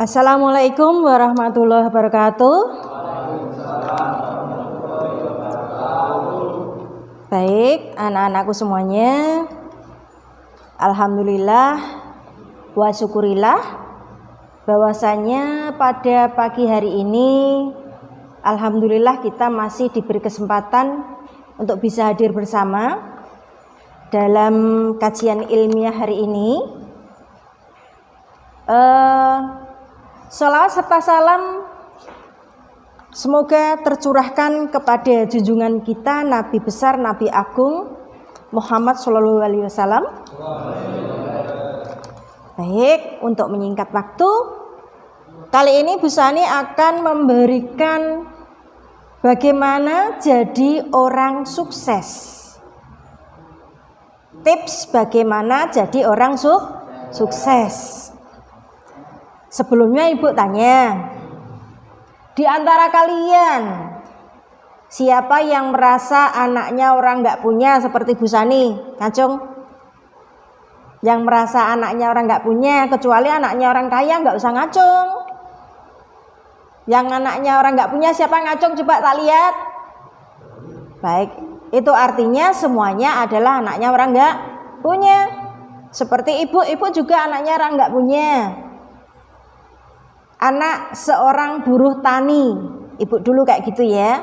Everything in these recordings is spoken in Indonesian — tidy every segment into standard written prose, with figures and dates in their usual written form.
Assalamualaikum warahmatullahi wabarakatuh. Baik, anak-anakku semuanya, alhamdulillah wa syukurillah bahwasanya pada pagi hari ini alhamdulillah kita masih diberi kesempatan untuk bisa hadir bersama dalam kajian ilmiah hari ini. Sholawat serta salam semoga tercurahkan kepada junjungan kita Nabi besar, Nabi agung Muhammad Shallallahu Alaihi Wasallam. Baik, untuk menyingkat waktu, kali ini Bu Sani akan memberikan bagaimana jadi orang sukses. Tips bagaimana jadi orang sukses. Sebelumnya Ibu tanya, di antara kalian siapa yang merasa anaknya orang nggak punya seperti Bu Sani? Ngacung. Yang merasa anaknya orang nggak punya, kecuali anaknya orang kaya nggak usah ngacung. Yang anaknya orang nggak punya siapa ngacung? Coba tak lihat. Baik, itu artinya semuanya adalah anaknya orang nggak punya. Seperti ibu juga anaknya orang nggak punya. Anak seorang buruh tani, ibu dulu kayak gitu ya.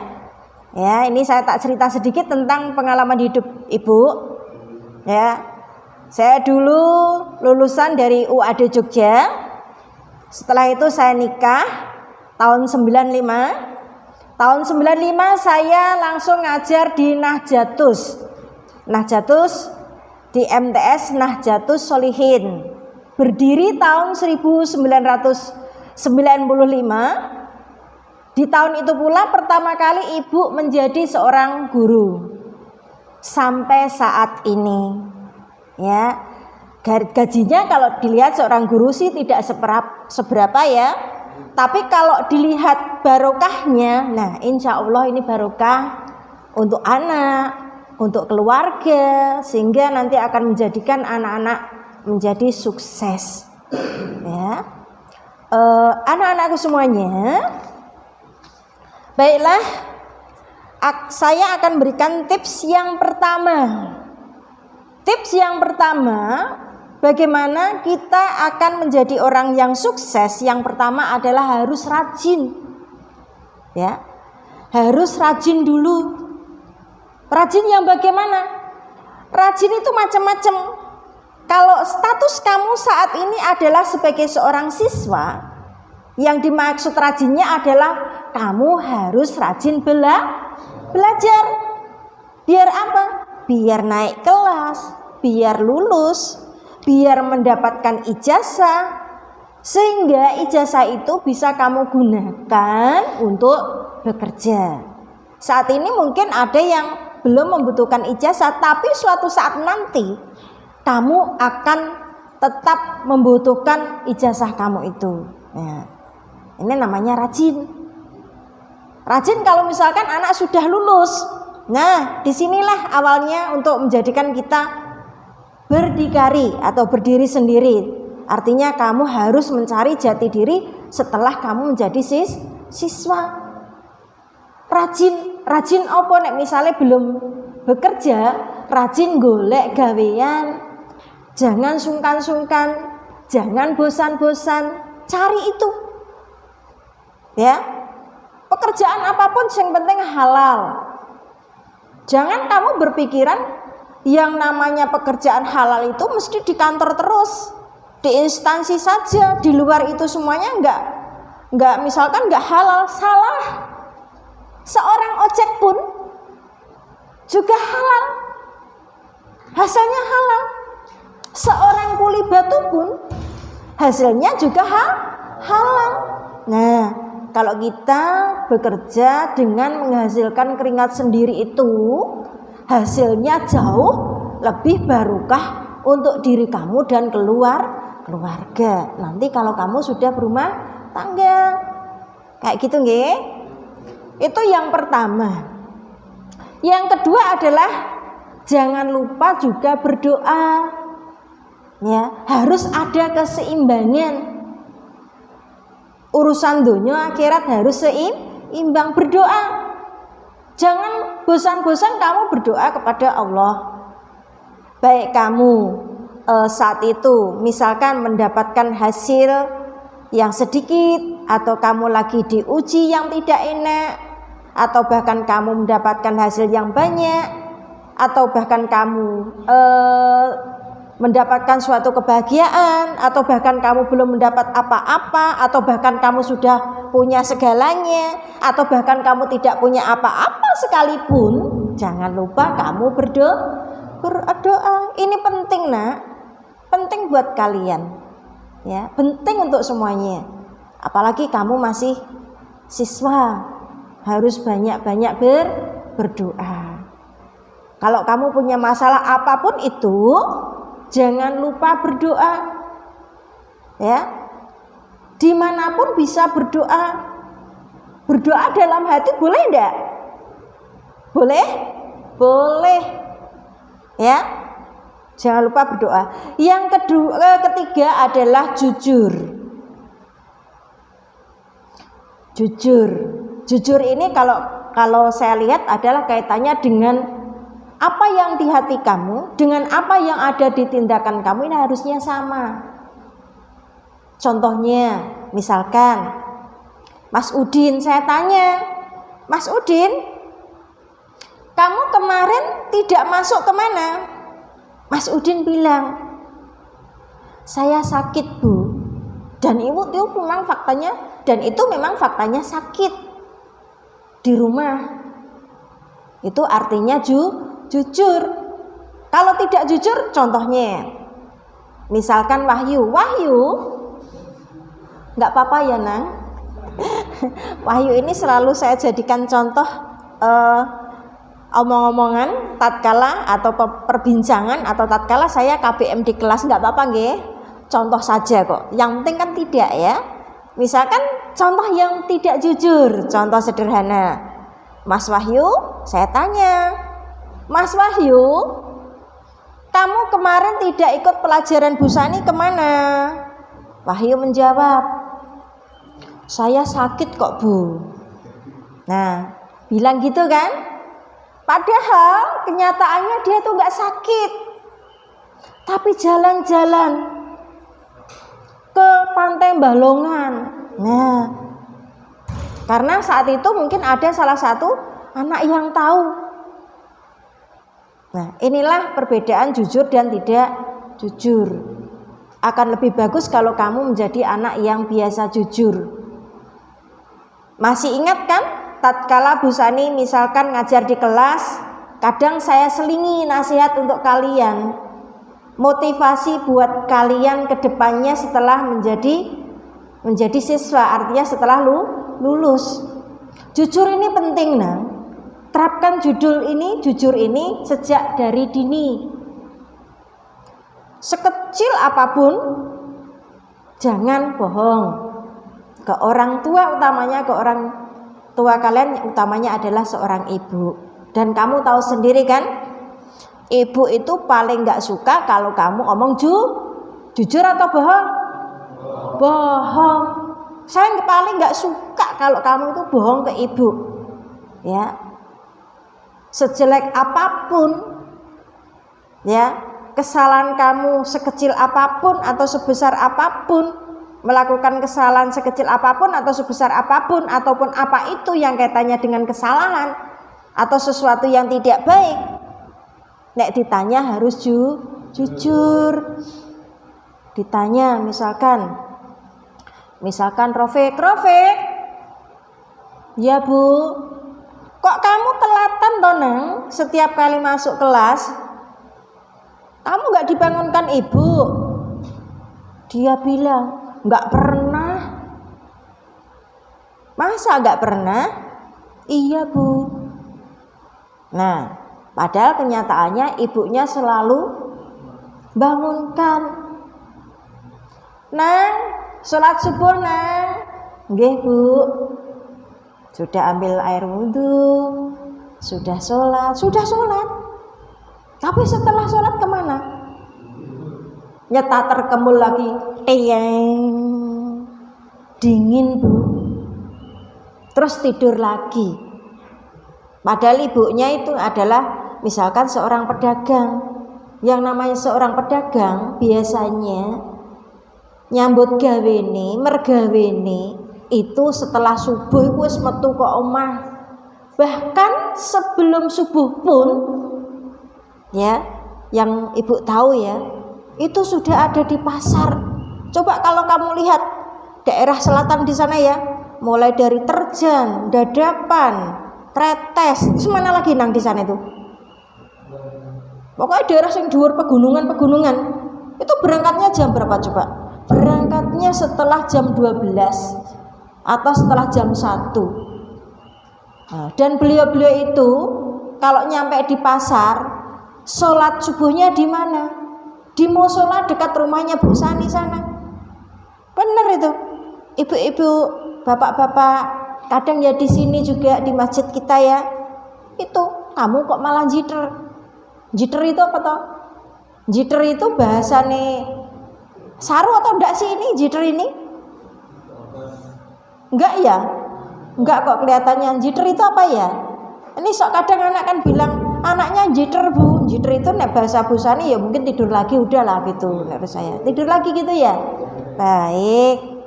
Ya, ini saya tak cerita sedikit tentang pengalaman hidup ibu. Ya, saya dulu lulusan dari UAD Jogja. Setelah itu saya nikah tahun 95. Tahun 95 saya langsung ngajar di Nahdlatus di MTS Nahdlatus Sholihin. Berdiri tahun 1995. Di tahun itu pula pertama kali ibu menjadi seorang guru sampai saat ini. Ya, gajinya kalau dilihat seorang guru sih tidak seberapa ya. Tapi kalau dilihat barokahnya, nah insya Allah ini barokah untuk anak, untuk keluarga, sehingga nanti akan menjadikan anak-anak menjadi sukses. Ya. Anak-anakku semuanya, baiklah, saya akan berikan tips yang pertama. Tips yang pertama, bagaimana kita akan menjadi orang yang sukses? Yang pertama adalah harus rajin. Ya, harus rajin dulu. Rajin yang bagaimana? Rajin itu macam-macam. Kalau status kamu saat ini adalah sebagai seorang siswa, yang dimaksud rajinnya adalah kamu harus rajin belajar. Biar apa? Biar naik kelas, biar lulus, biar mendapatkan ijazah, sehingga ijazah itu bisa kamu gunakan untuk bekerja. Saat ini mungkin ada yang belum membutuhkan ijazah, tapi suatu saat nanti kamu akan tetap membutuhkan ijazah kamu itu. Nah, ini namanya rajin. Rajin kalau misalkan anak sudah lulus. Nah, disinilah awalnya untuk menjadikan kita berdikari atau berdiri sendiri. Artinya kamu harus mencari jati diri setelah kamu menjadi siswa. Rajin apa nek misalnya belum bekerja, rajin golek gawean. Jangan sungkan-sungkan, jangan bosan-bosan, cari itu. Ya. Pekerjaan apapun yang penting halal. Jangan kamu berpikiran yang namanya pekerjaan halal itu mesti di kantor terus, di instansi saja, di luar itu semuanya enggak misalkan enggak halal. Salah. Seorang ojek pun juga halal. Hasilnya halal. Seorang kuli batu pun hasilnya juga halal. Nah, kalau kita bekerja dengan menghasilkan keringat sendiri itu hasilnya jauh lebih barokah untuk diri kamu dan keluarga. Nanti kalau kamu sudah berumah tangga. Kayak gitu nggih. Itu yang pertama. Yang kedua adalah jangan lupa juga berdoa. Ya, harus ada keseimbangan. Urusan dunia akhirat harus seimbang. Berdoa, jangan bosan-bosan kamu berdoa kepada Allah. Baik kamu saat itu misalkan mendapatkan hasil yang sedikit, atau kamu lagi diuji yang tidak enak, atau bahkan kamu mendapatkan hasil yang banyak, atau bahkan kamu mendapatkan suatu kebahagiaan, atau bahkan kamu belum mendapat apa-apa, atau bahkan kamu sudah punya segalanya, atau bahkan kamu tidak punya apa-apa sekalipun, jangan lupa kamu berdoa. Ini penting, Nak. Penting buat kalian. Ya, penting untuk semuanya. Apalagi kamu masih siswa, harus banyak-banyak berdoa. Kalau kamu punya masalah apapun itu, jangan lupa berdoa, ya. Dimanapun bisa berdoa. Berdoa dalam hati boleh enggak? Boleh? Boleh, ya. Jangan lupa berdoa. Yang ketiga adalah jujur. Jujur ini kalau saya lihat adalah kaitannya dengan apa yang di hati kamu dengan apa yang ada di tindakan kamu ini harusnya sama. Contohnya, misalkan Mas Udin, saya tanya, Mas Udin, kamu kemarin tidak masuk kemana? Mas Udin bilang, saya sakit, Bu. Dan itu memang faktanya, faktanya sakit di rumah. Itu artinya jujur. Kalau tidak jujur, contohnya misalkan Wahyu, nggak apa-apa ya, Nang. Wahyu ini selalu saya jadikan contoh omong-omongan tatkala atau perbincangan atau tatkala saya KBM di kelas, nggak apa-apa nggih. Contoh saja kok. Yang penting kan tidak, ya. Misalkan contoh yang tidak jujur, contoh sederhana. Mas Wahyu, saya tanya, Mas Wahyu, kamu kemarin tidak ikut pelajaran Bu Sani kemana? Wahyu menjawab, saya sakit kok, Bu. Nah, bilang gitu kan? Padahal kenyataannya dia tuh nggak sakit, tapi jalan-jalan ke Pantai Balongan. Nah, karena saat itu mungkin ada salah satu anak yang tahu. Nah, inilah perbedaan jujur dan tidak jujur. Akan lebih bagus kalau kamu menjadi anak yang biasa jujur. Masih ingat kan? Tatkala Bu Sani misalkan ngajar di kelas, kadang saya selingi nasihat untuk kalian, motivasi buat kalian ke depannya setelah menjadi siswa, artinya setelah lulus. Jujur ini penting, Nang. Terapkan jujur ini sejak dari dini. Sekecil apapun, jangan bohong ke orang tua, utamanya ke orang tua kalian, utamanya adalah seorang ibu. Dan kamu tahu sendiri kan, ibu itu paling gak suka kalau kamu ngomong jujur atau bohong. Bohong. Saya paling gak suka kalau kamu itu bohong ke ibu, ya. Sejelek apapun, ya, kesalahan kamu sekecil apapun atau sebesar apapun, melakukan kesalahan sekecil apapun atau sebesar apapun, ataupun apa itu yang kaitannya dengan kesalahan atau sesuatu yang tidak baik, nek ditanya harus jujur. Ditanya misalkan Rofik, ya Bu, kok kamu telatan toh, Nang? Setiap kali masuk kelas kamu gak dibangunkan ibu? Dia bilang, gak pernah. Masa gak pernah? Iya, Bu. Nah, padahal kenyataannya ibunya selalu bangunkan. Nang, sholat subuh, Nang. Nggih, Bu. Sudah ambil air wudhu, sudah sholat. Tapi setelah sholat kemana? Nyeta terkemul lagi, teyeng. dingin Bu, terus tidur lagi. Padahal ibunya itu adalah misalkan seorang pedagang. Yang namanya seorang pedagang biasanya nyambut gawene, mergawene itu setelah subuh wis metu ke omah. Bahkan sebelum subuh pun ya, yang ibu tahu ya, itu sudah ada di pasar. Coba kalau kamu lihat daerah selatan di sana ya, mulai dari Terjan, Dadapan, Tretes, itu mana lagi nang di sana itu? Pokoknya daerah yang dhuwur pegunungan itu berangkatnya jam berapa coba? Berangkatnya setelah jam 12 atau setelah jam 1. Nah, dan beliau-beliau itu kalau nyampe di pasar, sholat subuhnya di mana? Di musola dekat rumahnya Bu Sani sana. Bener itu. Ibu-ibu, bapak-bapak, kadang ya di sini juga di masjid kita ya. Itu kamu kok malah jiter? Jiter itu apa toh? Jiter itu bahasane saru atau enggak sih ini jiter ini? Enggak ya? Enggak kok kelihatannya. Jiter itu apa ya? Ini sok kadang anak kan bilang anaknya jiter Bu. Jiter itu nek bahasa busani ya mungkin tidur lagi udahlah gitu menurut saya. Tidur lagi gitu ya. Baik.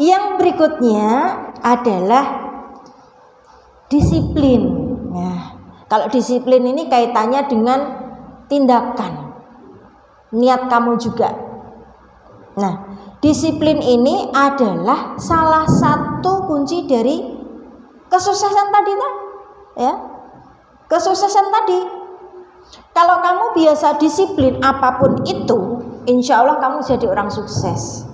Yang berikutnya adalah disiplin. Nah, kalau disiplin ini kaitannya dengan tindakan, niat kamu juga. Nah, disiplin ini adalah salah satu kunci dari kesuksesan tadi, ya. Kesuksesan tadi. Kalau kamu biasa disiplin apapun itu, insya Allah kamu jadi orang sukses.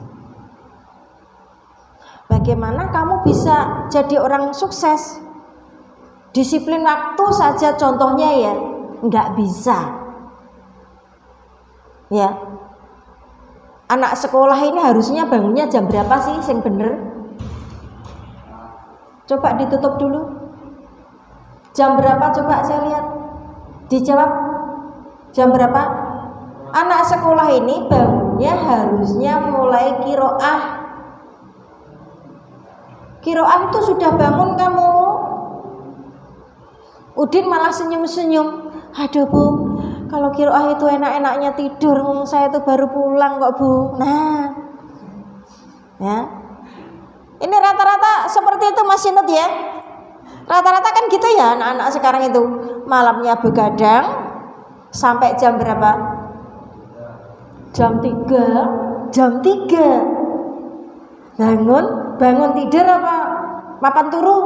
Bagaimana kamu bisa jadi orang sukses? Disiplin waktu saja contohnya ya nggak bisa. Ya, anak sekolah ini harusnya bangunnya jam berapa sih sing bener? Coba ditutup dulu. Jam berapa coba saya lihat? Dijawab. Jam berapa? Anak sekolah ini bangunnya harusnya mulai kiroah. Kiroah itu sudah bangun kamu. Udin malah senyum-senyum. Aduh Bu, kalau kiroah itu enak-enaknya tidur, saya itu baru pulang kok Bu. Nah, ya, ini rata-rata seperti itu Mas Sinut ya. Rata-rata kan gitu ya anak-anak sekarang itu. Malamnya begadang sampai jam berapa? Jam 3. Jam 3 bangun tidur apa? Mapan turu?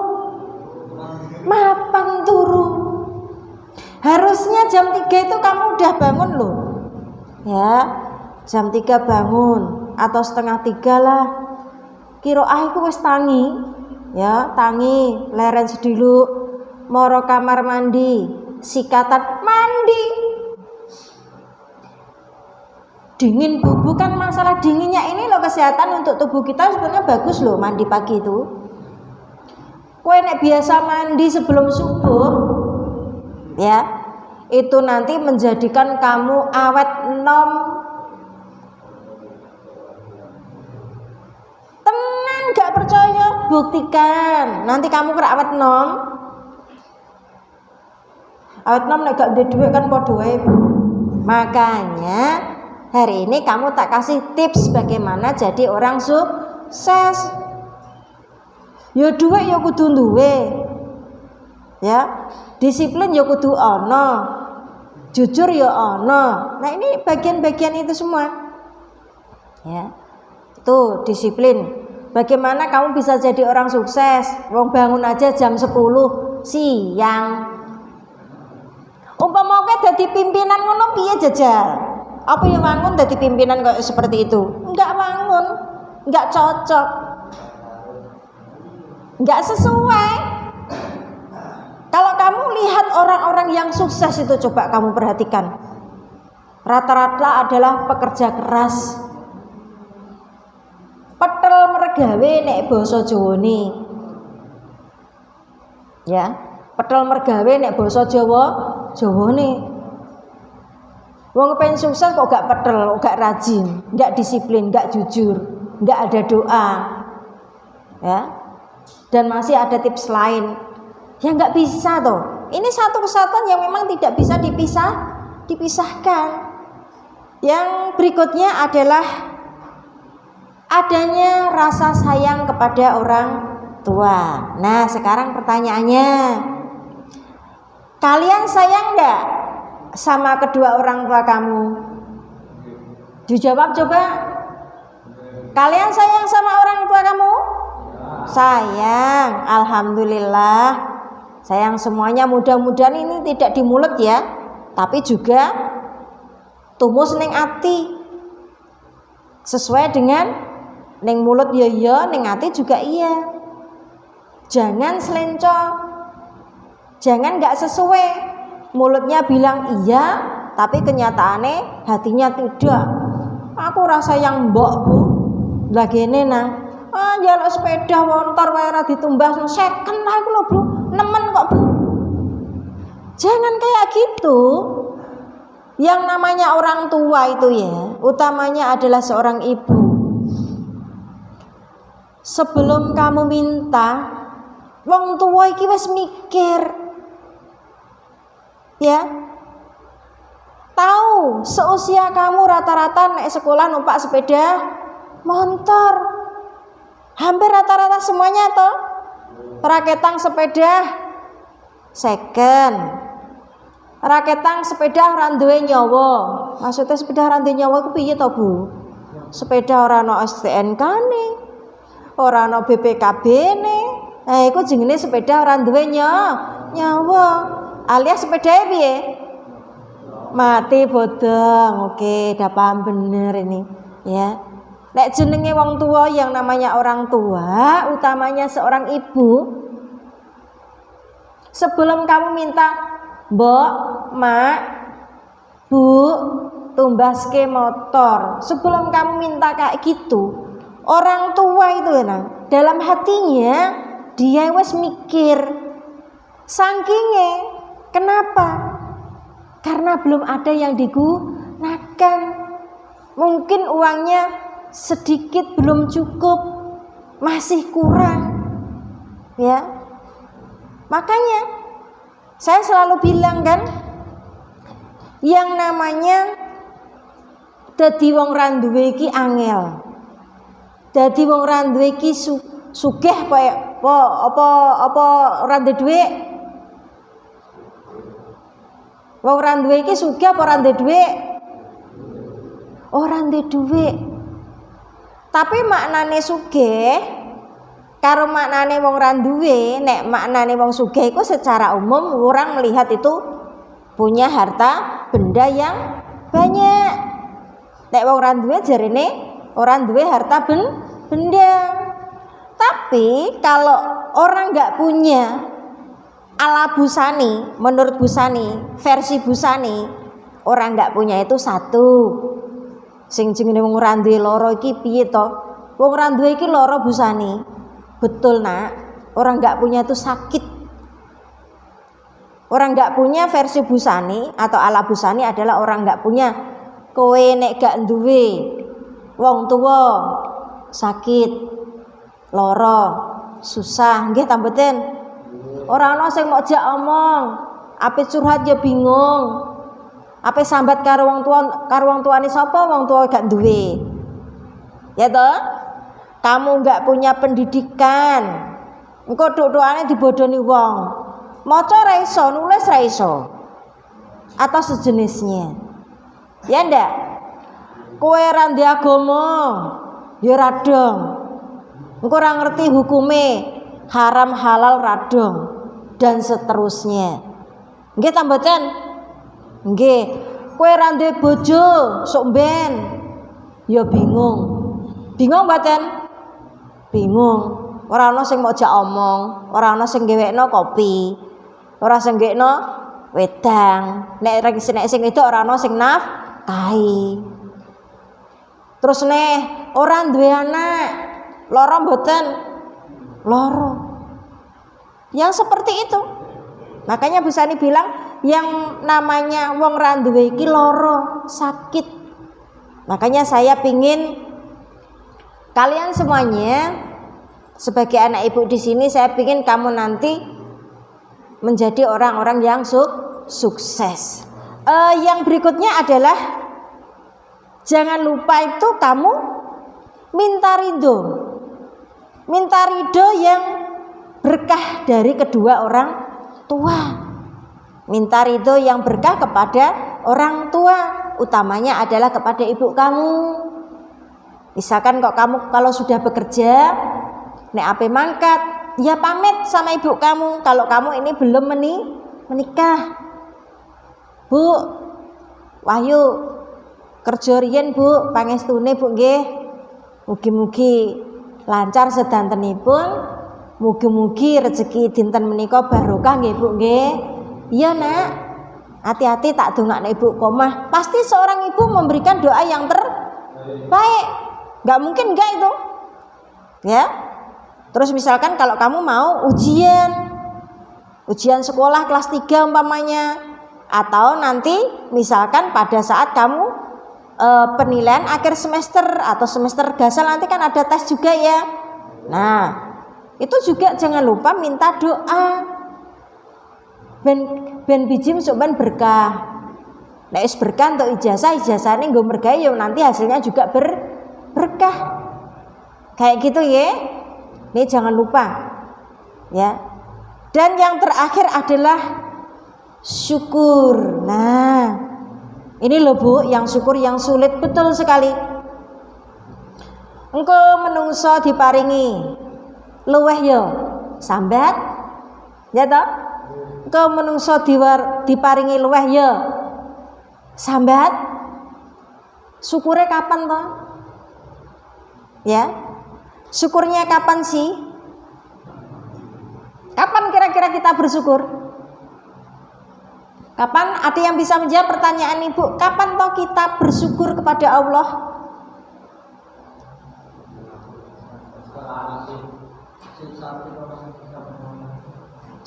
Mapan turu. Harusnya jam 3 itu kamu udah bangun loh. Ya, jam 3 bangun atau setengah 3 lah. Kiroah iku wis tangi. Ya, tangi, leren sediluk, moro kamar mandi, sikatan mandi. Dingin Bu, bukan masalah dinginnya ini loh, kesehatan untuk tubuh kita sebenarnya bagus loh mandi pagi itu. Kowe nek biasa mandi sebelum subuh ya, itu nanti menjadikan kamu awet nom. Tenan gak percaya, buktikan. Nanti kamu kira awet nom. Awet nom nek gak duwe dhuwit kan padha wae. Makanya hari ini kamu tak kasih tips bagaimana jadi orang sukses. Ya duwe ya kudu duwe. Ya, disiplin ya kudu ana. Jujur ya ana. Nah, ini bagian-bagian itu semua. Ya. Tuh, disiplin. Bagaimana kamu bisa jadi orang sukses? Wong bangun aja jam 10 siang. Umpama kowe dadi pimpinan ngono piye jajal? Apa yang bangun dadi pimpinan kayak seperti itu? Enggak bangun, enggak cocok, enggak sesuai. Kalau kamu lihat orang-orang yang sukses itu, coba kamu perhatikan, rata-rata adalah pekerja keras. Petel mergawe nek basa Jawane. Ya, petel mergawe nek basa Jawane. Wong pengen sukses kok gak petel, gak rajin, gak disiplin, gak jujur. nggak ada doa, ya. Dan masih ada tips lain, ya nggak bisa toh. Ini satu kesatuan yang memang tidak bisa dipisahkan. Yang berikutnya adalah adanya rasa sayang kepada orang tua. Nah, sekarang pertanyaannya, kalian sayang enggak sama kedua orang tua kamu? Dijawab coba. Kalian sayang sama orang tua kamu? Sayang, alhamdulillah. Sayang semuanya, mudah-mudahan ini tidak di mulut ya, tapi juga tumus ning ati. Sesuai dengan ning mulut ya iya, ning ati juga iya. Jangan selencong. Jangan nggak sesuai. Mulutnya bilang iya, tapi kenyataannya hatinya tidak. Aku rasa yang mbok bu, lagi ini nang. Jaluk sepeda motor wae ra ditumbasno second lah iku lho Bu. Nemen kok Bu. Jangan kayak gitu. Yang namanya orang tua itu ya, utamanya adalah seorang ibu. Sebelum kamu minta, wong tua iki wis mikir. Ya. Tahu seusia kamu rata-rata naik sekolah numpak sepeda motor. Hampir rata-rata semuanya toh. Raketang sepeda second. Raketang sepeda ora duwe nyawa. Maksudnya sepeda ora duwe nyawa iku piye to, Bu? Sepeda ora ana STNK-ne. Ora ana BPKB-ne. Iku jenenge sepeda ora duwe nyawa. Alias sepedae piye? Mati bodong. Oke, udah paham bener ini, ya. Nek jenenge wong tua, yang namanya orang tua, utamanya seorang ibu, sebelum kamu minta, Mbok, Mak, Bu, tumbaske motor, sebelum kamu minta kayak gitu, orang tua itu nah, dalam hatinya dia wes mikir, sakinge, kenapa? Karena belum ada yang digunakan, mungkin uangnya sedikit belum cukup, masih kurang, ya. Makanya saya selalu bilang kan, yang namanya dadi wong ra duwe iki angel. Dadi wong ra duwe iki sugih kaya apa ora duwe dhuwit. Wong ra duwe iki sugih apa ora duwe dhuwit? Ora duwe dhuwit. Tapi maknane sugih karo maknane wong ra duwe, nek maknane wong sugih iku secara umum orang melihat itu punya harta benda yang banyak. Nek wong ra duwe jarene orang duwe harta benda. Tapi kalau orang nggak punya, ala Busani, menurut Busani, versi Busani, orang nggak punya itu satu. Sing jenenge wong ora duwe lara iki piye to? Wong ora duwe iki lara Busani. Betul nak, orang nggak punya itu sakit. Orang nggak punya versi Busani atau ala Busani adalah orang nggak punya. Kowe nek gak duwe wong tuwa sakit, lara, susah, nggih ta mboten? Ora ana sing mau jak omong, ape curhat ya bingung. Ape sambat karo wong tuane sapa? Wong tua gak duwe. Ya toh? Kamu gak punya pendidikan. Engko duk-dukane dibodoni wong. Maca ra iso, nulis ra iso. Atau sejenisnya. Ya ndak? Kowe ra ndek agama, ya ra dong. Engko ora ngerti hukume haram halal ra dong dan seterusnya. Nggih ta mboten? Nggih, kowe ra duwe bojo sok ben ya bingung. Bingung mboten? Bingung. Ora ana sing mau jak omong, ora ana sing gewekno kopi. Ora sing gewekno wedang. Nek sing wedok ora ana sing nafkahi. Terus ora duwe anak. Lara mboten? Lara. Yang seperti itu. Makanya Busani bilang yang namanya wong ra duwe iki lara, sakit. Makanya saya pingin kalian semuanya sebagai anak ibu di sini, saya ingin kamu nanti menjadi orang-orang yang sukses. Yang berikutnya adalah jangan lupa itu kamu minta ridho yang berkah dari kedua orang tua. Minta ridho yang berkah kepada orang tua, utamanya adalah kepada ibu kamu. Misalkan kok kamu kalau sudah bekerja, nek ape mangkat, ya pamit sama ibu kamu kalau kamu ini belum menikah. Bu, Wahyu kerja riyen Bu, pangestune Bu nggih. Mugi-mugi lancar sedantenipun, mugi-mugi rezeki dinten menika barokah nggih Bu nggih. Iya Nak, hati-hati tak dongakno ibu komah. Pasti seorang ibu memberikan doa yang terbaik. Nggak mungkin enggak itu. Ya. Terus misalkan kalau kamu mau ujian sekolah kelas 3 umpamanya, atau nanti misalkan pada saat kamu penilaian akhir semester atau semester gasal nanti kan ada tes juga ya. Nah, itu juga jangan lupa minta doa. Ben bijim sok ben berkah. Nek wis berkah untuk ijazahnya nggo mergawe yo nanti hasilnya juga berkah. Kayak gitu ya. Ini jangan lupa. Ya. Dan yang terakhir adalah syukur. Nah, ini loh Bu, yang syukur yang sulit betul sekali. Engko menungso diparingi luweh yo sambat. Ya toh? Engko menungso diparingi luweh ya sambat. Syukure kapan toh? Ya. Syukurnya kapan sih? Kapan kira-kira kita bersyukur? Kapan? Ada yang bisa menjawab pertanyaan Ibu? Kapan toh kita bersyukur kepada Allah?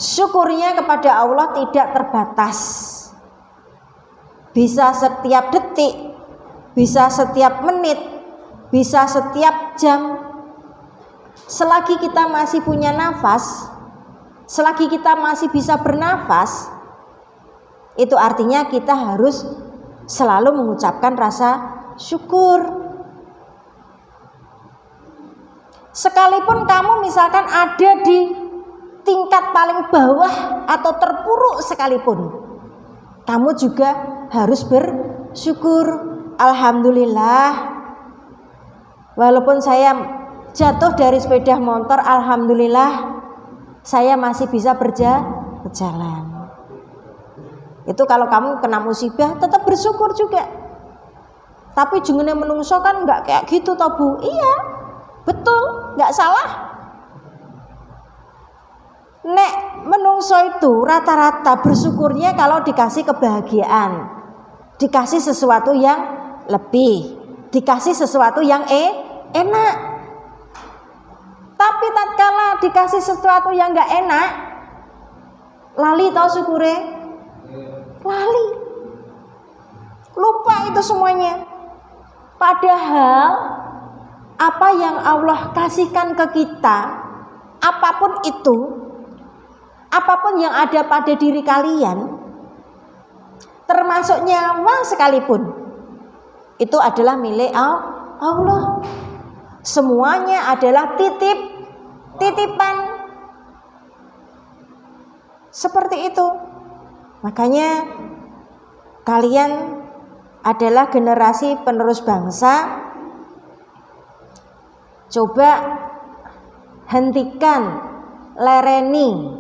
Syukurnya kepada Allah tidak terbatas. Bisa setiap detik, bisa setiap menit, bisa setiap jam. Selagi kita masih punya nafas, selagi kita masih bisa bernafas, itu artinya kita harus selalu mengucapkan rasa syukur. Sekalipun kamu misalkan ada di tingkat paling bawah atau terpuruk sekalipun, kamu juga harus bersyukur. Alhamdulillah, walaupun saya jatuh dari sepeda motor, alhamdulillah saya masih bisa berjalan. Itu kalau kamu kena musibah tetap bersyukur juga. Tapi jengene menungso kan enggak kayak gitu toh Bu. Iya, betul, enggak salah. Nek menungso itu rata-rata bersyukurnya kalau dikasih kebahagiaan, dikasih sesuatu yang lebih, dikasih sesuatu yang enak. Tapi tatkala dikasih sesuatu yang enggak enak, lali tau syukure, lali, lupa itu semuanya. Padahal apa yang Allah kasihkan ke kita, apapun itu, apapun yang ada pada diri kalian, termasuk nyawa sekalipun, itu adalah milik Allah. Semuanya adalah titipan. Seperti itu. Makanya kalian adalah generasi penerus bangsa. Coba hentikan, lereni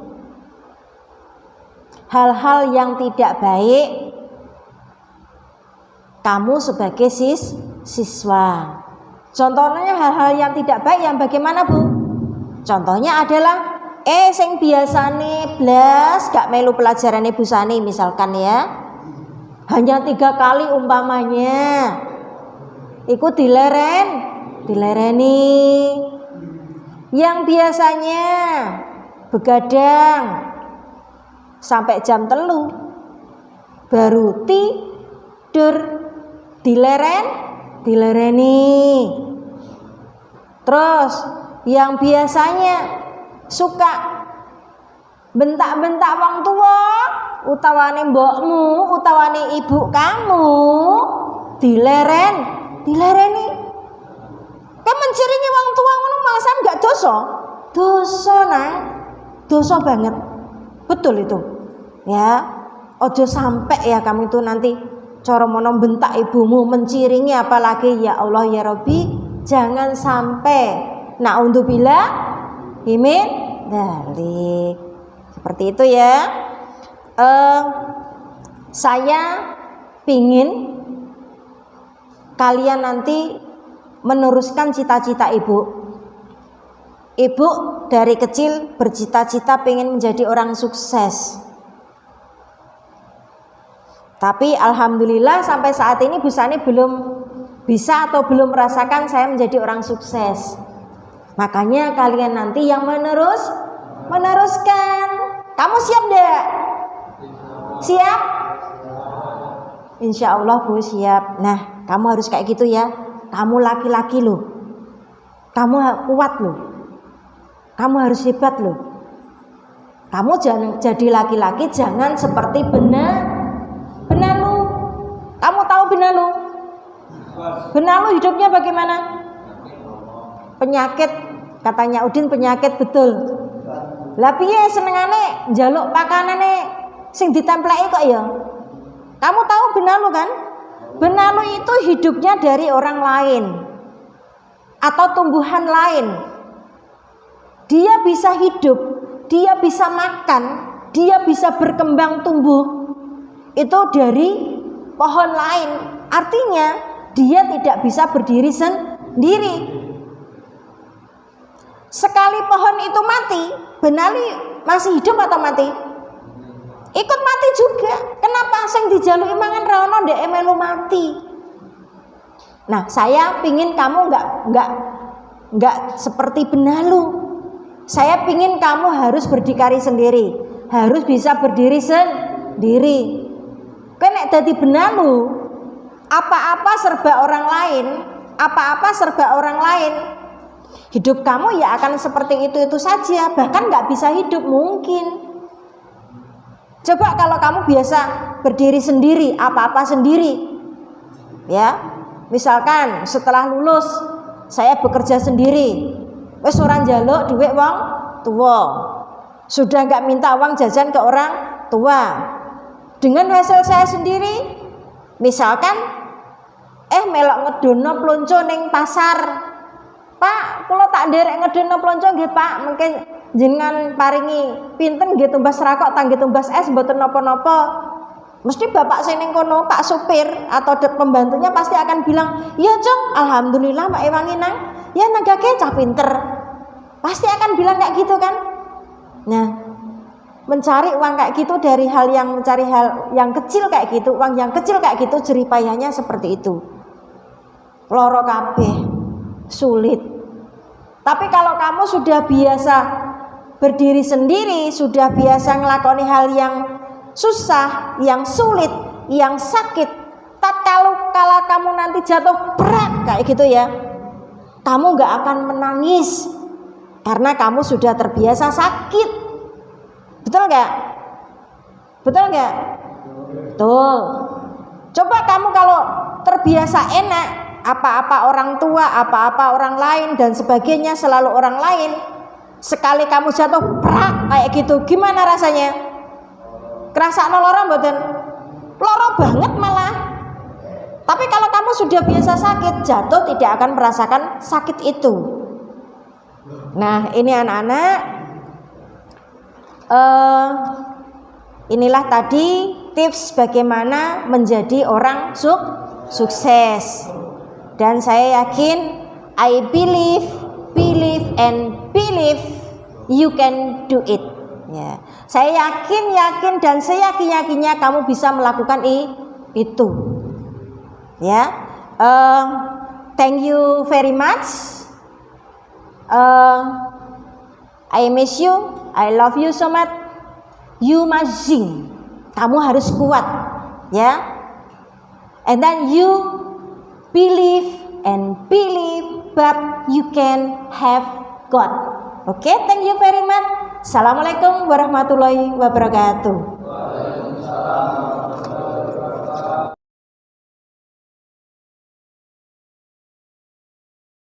hal-hal yang tidak baik kamu sebagai siswa. Contohnya hal-hal yang tidak baik yang bagaimana Bu? Contohnya adalah sing biasane blas gak melu pelajaran Bu Sani misalkan ya, hanya 3 kali umpamanya, ikut dilereni. Yang biasanya begadang sampai jam 3 baru tidur, dilereni. Terus yang biasanya suka bentak-bentak wong tua, utawane mbokmu, utawane ibu kamu, dilereni. Kan menciringi wong tua ngono masa enggak dosa? Dosa nang. Dosa banget. Betul itu. Ya. Ojo sampai ya kamu itu nanti cara mono bentak ibumu, menciringi, apalagi ya Allah ya Rabbi, jangan sampai. Na'udzubillah min dzalik. Seperti itu ya. Saya pingin kalian nanti meneruskan cita-cita ibu. Ibu dari kecil bercita-cita pengen menjadi orang sukses. Tapi alhamdulillah sampai saat ini Bu Sani belum bisa atau belum merasakan saya menjadi orang sukses. Makanya kalian nanti yang meneruskan. Kamu siap deh? Siap? Insya Allah Bu siap. Nah, kamu harus kayak gitu ya. Kamu laki-laki loh. Kamu kuat loh. Kamu harus hebat loh. Kamu jangan jadi laki-laki, jangan seperti benalu. Kamu tahu benalu? Benalu hidupnya bagaimana? Penyakit, katanya Udin, penyakit, betul. Lah piye senengane njaluk pakanane sing ditempleki kok ya? Kamu tahu benalu kan? Benalu itu hidupnya dari orang lain atau tumbuhan lain. Dia bisa hidup, dia bisa makan, dia bisa berkembang tumbuh itu dari pohon lain. Artinya dia tidak bisa berdiri sendiri. Sekali pohon itu mati, benalu masih hidup atau mati? Ikut mati juga. Kenapa? Sing dijaluki mangan ra ono ndek melu mati. Nah, saya pingin kamu enggak seperti benalu. Saya pingin kamu harus berdikari sendiri, harus bisa berdiri sendiri. Nek dadi benalu, apa-apa serba orang lain, hidup kamu ya akan seperti itu saja, bahkan nggak bisa hidup mungkin. Coba kalau kamu biasa berdiri sendiri, apa-apa sendiri, ya, misalkan setelah lulus saya bekerja sendiri, wes orang jaluk duit wong tua, sudah nggak minta uang jajan ke orang tua, dengan hasil saya sendiri, misalkan melok ngedono plonco ning pasar. Pak, kula tak nderek ngedono plonco nggih Pak, mungkin jenengan paringi pinten nggih tumbas rakok tangge tumbas es mboten napa-napa. Mesti bapak sing ning kono, Pak supir atau pembantunya pasti akan bilang, "Ya, Cong, alhamdulillah Mbak Ewangi nang, ya nagake cah pinter." Pasti akan bilang kayak gitu kan? Nah, mencari uang kayak gitu dari mencari hal yang kecil kayak gitu, uang yang kecil kayak gitu jeripayahnya seperti itu. Loro kabeh, sulit. Tapi kalau kamu sudah biasa berdiri sendiri, sudah biasa ngelakoni hal yang susah, yang sulit, yang sakit, kalau kamu nanti jatuh berat kayak gitu ya, kamu gak akan menangis karena kamu sudah terbiasa sakit. Betul gak? Betul gak? Betul. Coba kamu kalau terbiasa enak, apa-apa orang tua, apa-apa orang lain dan sebagainya, selalu orang lain, sekali kamu jatuh brak kayak gitu, gimana rasanya? Kerasakno loro mboten? Loro banget malah. Tapi kalau kamu sudah biasa sakit, jatuh tidak akan merasakan sakit itu. Nah, ini anak-anak, inilah tadi tips bagaimana menjadi orang sukses. Dan saya yakin, I believe you can do it. Ya, saya yakin dan seyakin-yakinnya kamu bisa melakukan itu. Ya, thank you very much. I miss you, I love you so much. You must sing. Kamu harus kuat, ya. And then you believe but you can have God. Oke, thank you very much. Assalamualaikum warahmatullahi wabarakatuh.